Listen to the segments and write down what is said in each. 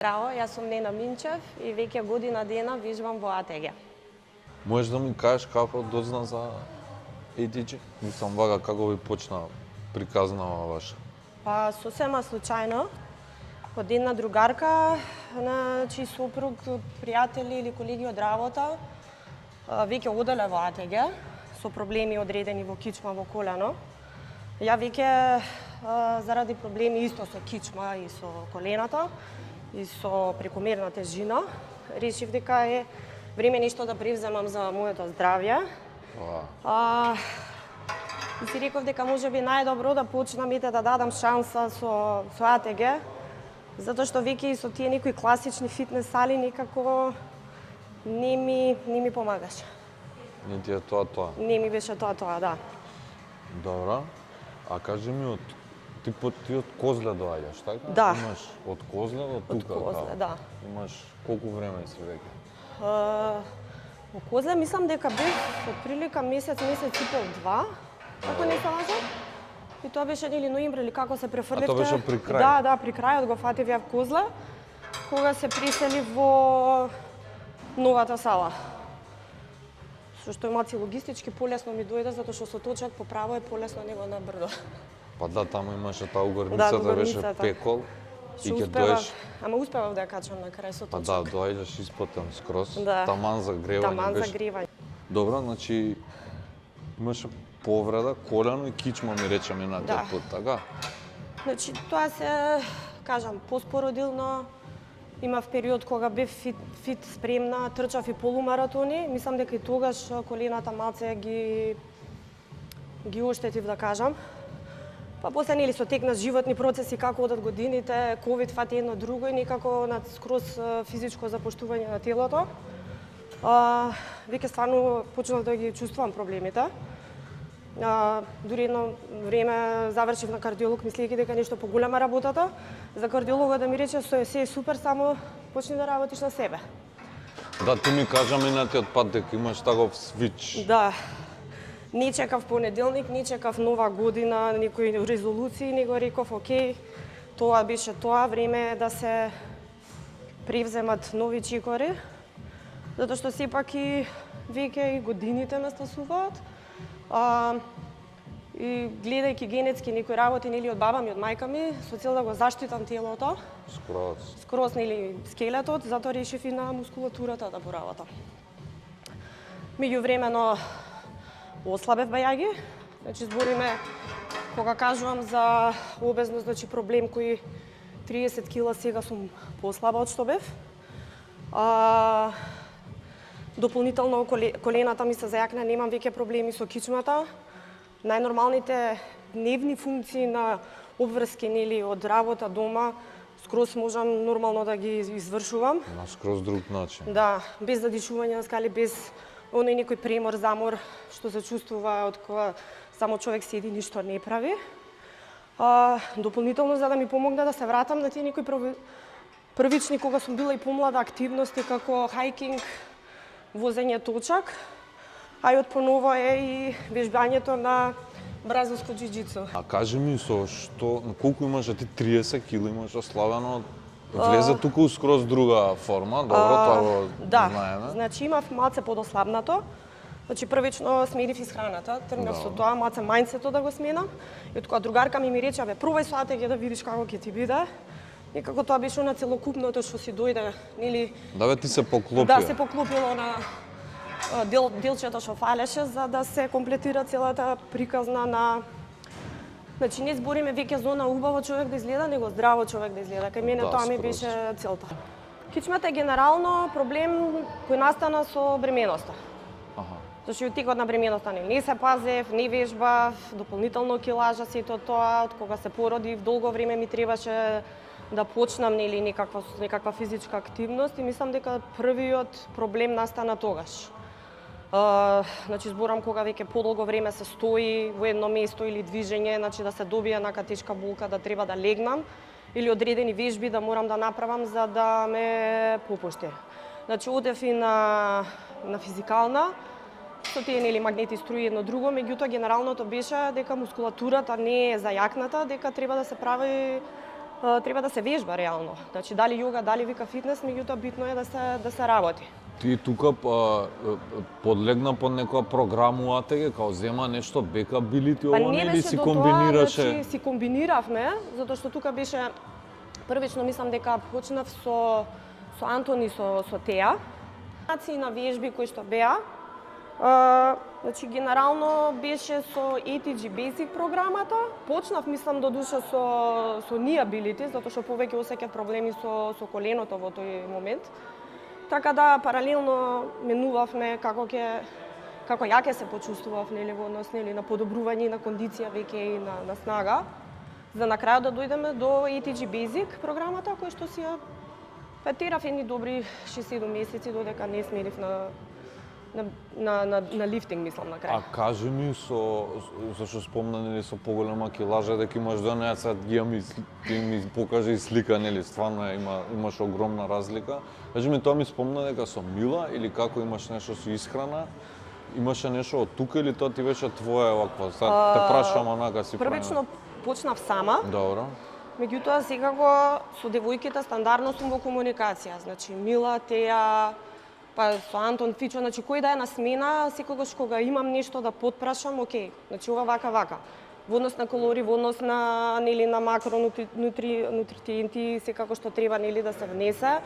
Здраво, јас сум Нена Минчев и веќе година дена вежбам во АТГ. Можеш да ми кажеш како дозна за ATG? Мислам, вага како ви почна приказнава ваша? Па сосема случајно, од една другарка, чиј сопруг, пријатели или колеги од работа, веќе оделе во АТГ со проблеми одредени во кичма во колено. Ја веќе заради проблеми исто со кичма и со колената и со прекомерна тежина, решив дека е време нешто да превземам за моето здравје. И си реков дека можеби најдобро да почнам да дадам шанса со АТГ, затоа што веќе и со тие некои класични фитнес сали некако не ми помагаше. Не ти е тоа? Не ми беше тоа, да. Добро. А кажи ми, ти од Козле доаѓаш, така? Да. Имаш од Козле до тука? Од Козле, да. Имаш колку време си веќе? Во Козле мислам дека бев отприлика месец и пол, два, ако не се лажам. И тоа беше или ноември или како се префрлевте. А тоа беше при крај? Да, при крајот го фатив ја в Козле, кога се пресели во новата сала. Со што имаци логистички полесно ми дојде, затоа што со точак по право е полесно него на брдо. Па да, таму имаше таа угорницата, беше пекол. И ќе доеш... Ама успевав да ја качам на крај со точак. Па да, доаѓаш испотен скроз, да. Таман за гревање Таман беше. за гревање. Добро, значи имаше повреда, колено и кичма ми рече минатиот пат, така? Значи тоа се, кажам, поспородилно. Имав период кога бев фит спремна, трчав и полумаратони. Мислам дека и тогаш колената малце ги оштетив, да кажам. Па после нели со тек на животни процеси, како одат годините, ковид фати едно друго и некако на скроз физичко запуштување на телото. Веќе стварно почнав да ги чувствувам проблемите. Дури едно време завршив на кардиолог, мислејќи дека нешто поголема работата. За кардиологот да ми рече се е супер, само почни да работиш на себе. Да, ти ми кажа минатиот пат дека имаш таков свич. Да. Не чекав понеделник, не чекав нова година, некои резолуции, него реков, окей, тоа беше тоа, време е да се превземат нови чекори, затоа што сепак и веќе и годините ме стасуваат. И гледајќи генетски некои работи, нели од баба ми, од мајка ми, со цел да го заштитам телото. Скроз нели скелетот, затоа решив и на мускулатурата да поработам. Меѓувремено ослабев бајаги, значи збориме, кога кажувам за обезност, значи проблем кој 30 кила, сега сум послаба од што бев. Дополнително колената ми се зајакна, немам веќе проблеми со кичмата. Најнормалните дневни функции на обврски нели од работа дома, скроз можам нормално да ги извршувам. На скроз друг начин. Да, без задишување на скали, без оној некој премор, замор, што се чувствува од кога само човек седи и ништо не прави. Дополнително, за да ми помогна да се вратам на тие некои првични, кога сум била и помлада, активности како хајкинг, возење точак, а и од поново е и вежбањето на бразилско џиџицу. А кажи ми, со што, колку имаше ти 30 кили имаше славено, влезе туку скроз друга форма, добро, тоа го знаеме. Да, значи имав малце подослабнато, значи првично сменив исхраната, тргнав со тоа, малце мајндсето да го сменам, и од кога другарка ми рече, пробај со АТГ да видиш како ќе ти биде. Некако тоа беше на целокупното што си дојде, нели? Да, бе, ти се поклопија. Да, се поклопило на делчето што фалеше, за да се комплетира целата приказна на... Значи, не збориме веќе зона убаво човек да изгледа, него здраво човек да изгледа. Кај мене тоа ми беше целта. Кичмата е генерално проблем кој настана со бременоста. Зашто и текот на бременоста не се пазев, не вежбав, дополнително килажа, сето тоа, од кога се породив, долго време ми требаше да почнам нели некаква физичка активност и мислам дека првиот проблем настана тогаш. Значи зборам кога веќе подолго време се стои во едно место или движење, значи да се добие нака тешка болка, да треба да легнам или одредени вежби да морам да направам за да ме попушти. Значи одев и на физикална, со тие нели магнети струи едно друго, меѓутоа генералното беше дека мускулатурата не е зајакната, дека треба да се прави треба да се вежба реално. Значи дали јога, дали вика фитнес, меѓутоа битно е да се работи. Ти тука подлегна под некоја програму АТГ, као зема нешто бекабилити ово или си комбинираше? Значи си комбиниравме, затоа што тука беше првично мислам дека почнав со Антон и со Теа. Нации на вежби кои што беа. Значи генерално беше со ATG Basic програмата. Почнав мислам до душа со knee ability, затоа што повеќе осеќав проблеми со коленото во тој момент. Така да паралелно менувавме како ја ќе се почувствував нели во однос нели на подобрување на кондиција веќе и на снага. За на крајот да дојдеме до ATG Basic програмата која што си ја петерав едни добри 6-7 месеци додека не смирив на лифтинг мислам на крај. А кажи ми зашто спомна нели со поголема килажа дека имаш да sad ти ми покажи слика нели стварно имаш огромна разлика. Кажи ми тоа ми спомна дека со Мила или како имаш нешто со исхрана? Имаше нешто од тука или тоа ти беше твое вакво? Сад те прашам онака си правим. Првично почнав сама. Добро. Меѓутоа секако со девојките стандардно сум во комуникација. Значи Мила, Теа, па со Антон, Фичо, значи кој да е на смена, секогаш кога имам нешто да потпрашам, окей, значи ова вака. Во однос на калории, во однос на нели на макронутриенти, секако што треба нели да се внесе.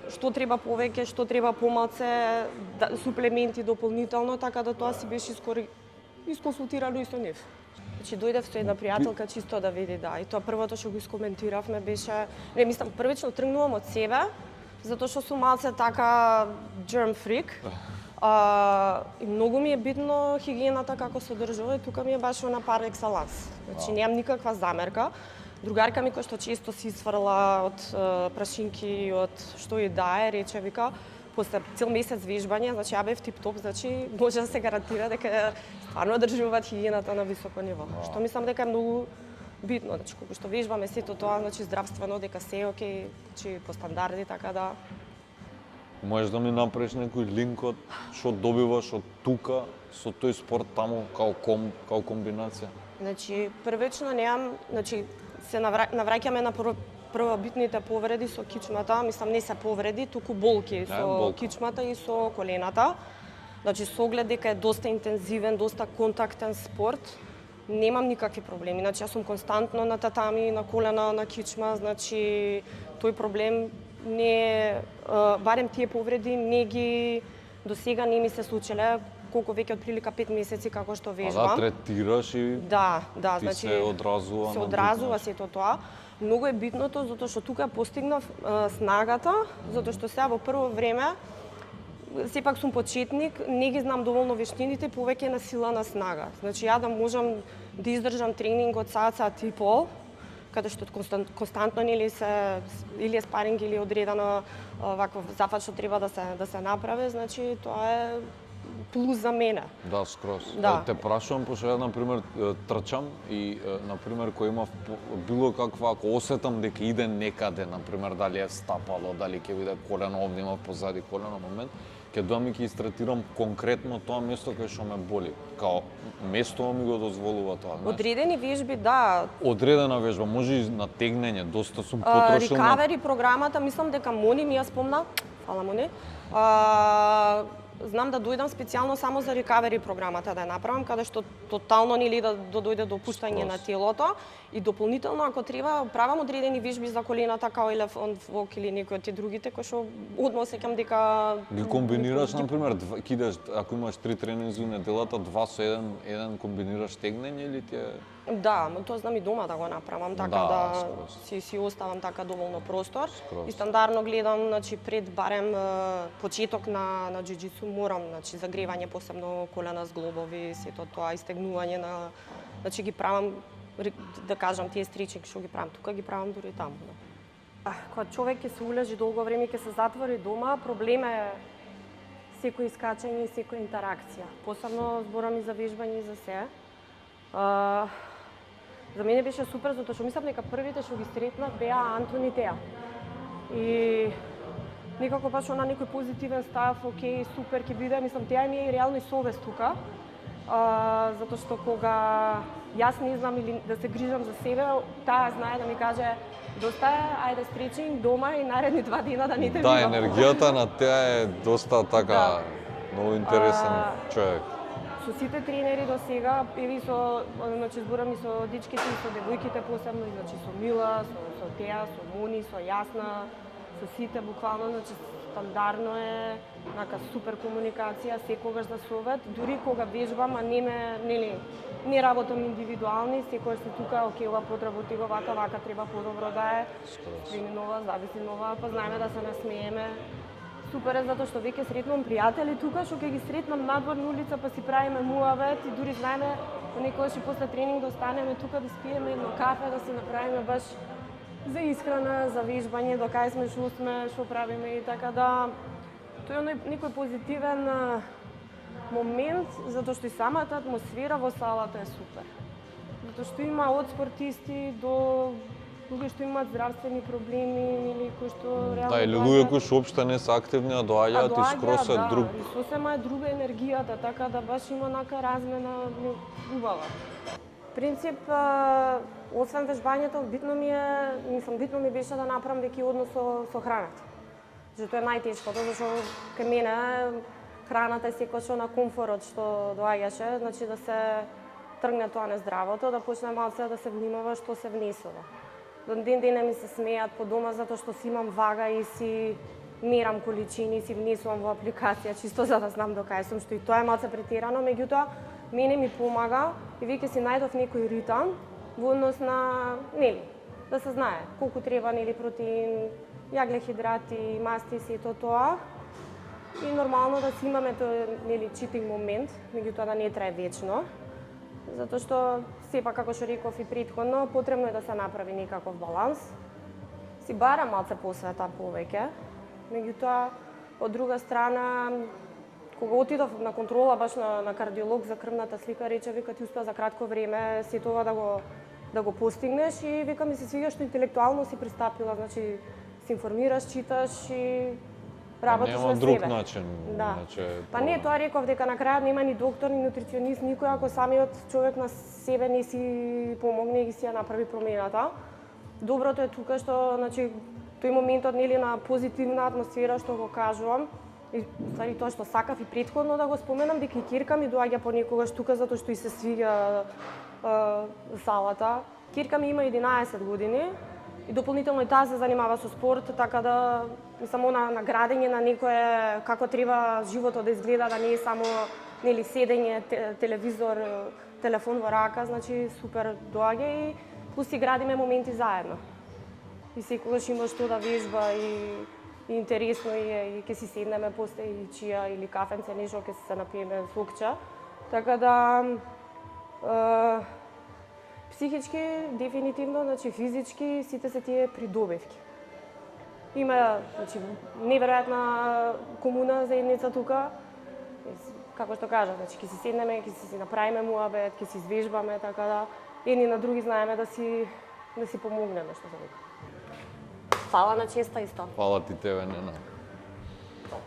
Што треба повеќе, што треба помалце, суплементи дополнително, така да тоа си беше исконсултирано и со нив. Значи дојдев со една пријателка чисто да види, да, и тоа првото што го искоментиравме беше, не мислам првично тргнувам од себе, затоа што сум малце така germ freak. И многу ми е битно хигиената како се одржува и тука ми е баш на par excellence. Значи немам никаква замерка. Другарка ми која што често си сврла од прашинки, од што и да е, рече вика, после цел месец вежбање, значи ја бев тип-топ, значи може да се гарантира дека стварно одржуваат хигиената на високо ниво. Што мислам дека е многу битно, значи кога што вежбаме сето тоа, значи здравствено дека се е окей, значи по стандарди, така да. Можеш да ми направиш некој линк од што добиваш од тука со тој спорт таму као комбинација? Значи првично немам, значи се навраќаме на првобитните повреди со кичмата, мислам не се повреди, туку болки со кичмата и со колената. Значи со оглед дека е доста интензивен, доста контактен спорт, немам никакви проблеми. Значи јас сум константно на татами, на колена, на кичма, значи тој проблем не барем тие повреди не ги до сега не ми се случиле, колку веќе од прилика 5 месеци како што вежбам. Да, третираш и да, ти значи се одразува. Се одразува сето тоа. Многу е битното затоа што тука постигнав снагата, затоа што сега во прво време сепак сум почетник, не ги знам доволно вештините, повеќе на сила на снага. Значи ја да можам да издржам тренинг од саат и пол, каде што константно или е спаринг или одредено ваков зафат што треба да се направи, значи тоа е плюс за мене. Да, скроз. Да. Те прашувам, пошто ја, например, трчам и, например, кој има било каква, ако осетам дека иде некаде, например, дали е стапало, дали ќе биде колено, овде има позади колено момент, ќе доам и ќе истретирам конкретно тоа место кај што ме боли. Као место ми го дозволува тоа, знаеш? Одредени вежби, да. Одредена вежба, може и на тегнење, доста сум потрошил на... Recovery програмата, мислам дека Мони ми ја спомна, фала Мони, знам да дојдам специјално само за recovery програмата да ја направам, каде што тотално нели да дојде до опуштање на телото и дополнително ако треба правам одредени вежби за колената као elephant walk или некои од тие другите кои што одма осеќам дека ги комбинираш например, кидаш ако имаш 3 тренинзи неделата, 2 со еден комбинираш тегнење или ти е... Да, тоа знам и дома да го направам, така да си оставам така доволно простор. И стандардно гледам, значи пред барем почеток на џиџицу морам, значи загревање посебно колена зглобови, сето тоа истегнување на, значи ги правам, да кажам, тие стричинг што ги правам тука, ги правам дури таму. Кога човек ќе се улежи долго време, ќе се затвори дома, проблем е секој искачање и секоја интеракција. Посебно зборам и за вежбање и за се. За мене беше супер, затоа што мислам дека првите што ги сретнав беа Антон и Теа. И некако баш на некој позитивен став, окей, супер ќе биде, мислам Теа ми е реално и совест тука. Затоа што кога јас не знам или да се грижам за себе, таа знае да ми каже Доста е, ајде стречинг дома и наредни 2 дена да не те Да, видам. енергијата на теа е доста така многу интересен човек. Со сите тренери до сега, еви со, значи зборам и со дичките и со девојките посебно, значи со Мила, со Теа, со Мони, со Јасна, со сите буквално, значи стандардно е, нака супер комуникација, секогаш да совет, дури кога вежбам, а не работам индивидуални, секогаш се тука, окей, ова подработи го вака треба подобро да е. Тренинува, зависинува, па знаеме да се насмееме. Супер е затоа што веќе сретнувам пријатели тука, што ќе ги сретнам надвор на улица, па си правиме муавет и дури знаеме, понекогаш и после тренинг да останеме тука да спиеме едно кафе, да си направиме баш за исхрана, за вежбање, до кај сме, што правиме и така да тој е некој позитивен момент, затоа што и самата атмосфера во салата е супер. Затоа што има од спортисти до луѓе што имаат здравствени проблеми или кои што реално Да, или луѓе кои што општо не се активни, а доаѓаат и скрос е друг. И сосема е друга енергијата, така да баш има нака размена убава. Принцип, освен вежбањето, битно ми беше да направам веќе однос со храната. Зато е најтешкото, зашто кај мене храната е секогаш на комфорот што доаѓаше, значи да се тргне тоа нездравото, да почне малце да се внимава што се внесува. До ден денес ми се смеат по дома затоа што си имам вага и си мерам количини, си внесувам во апликација чисто за да знам до кај сум, што и тоа е малце претерано, меѓутоа мене ми помага и веќе си најдов некој ритам во однос на, да се знае колку треба, протеин, јаглехидрати, масти, сето тоа. И нормално да си имаме тој, читинг момент, меѓутоа да не трае вечно. Затоа што сепак, како што реков и претходно, потребно е да се направи некаков баланс. Си барам малце посвета повеќе, меѓутоа од друга страна, кога отидов на контрола баш на кардиолог за крвната слика, рече вика ти успеа за кратко време се тоа да го постигнеш и вика ми се свиѓа што интелектуално си пристапила, значи се информираш, читаш и работиш на себе. Нема друг начин. Да. Значи, Па не, тоа реков дека на крајот нема ни доктор, ни нутриционист, никој ако самиот човек на себе не си помогне и си ја направи промената. Доброто е тука што, значи, тој моментот на позитивна атмосфера што го кажувам, и ствари тоа што сакав и претходно да го споменам, дека и ќерка ми доаѓа понекогаш тука затоа што и се свиѓа салата. Ќерка ми има 11 години и дополнително и таа се занимава со спорт, така да само на градење на некое како треба животот да изгледа, да не е само седење, телевизор, телефон во рака, значи супер доаѓа и плюс си градиме моменти заедно. И секогаш има што да вежба и интересно и ќе си седнеме после и чија или кафенце, нешто ќе се напиеме сокча. Така да психички дефинитивно, значи физички сите се тие придобивки. Има, значи, неверојатна комуна заедница тука. Како што кажа, значи ќе си седнеме, ќе си направиме муабет, ќе си извежбаме, така да едни на други знаеме да си помогнеме, што се вика. Фала на честа исто. Фала ти тебе, Нена.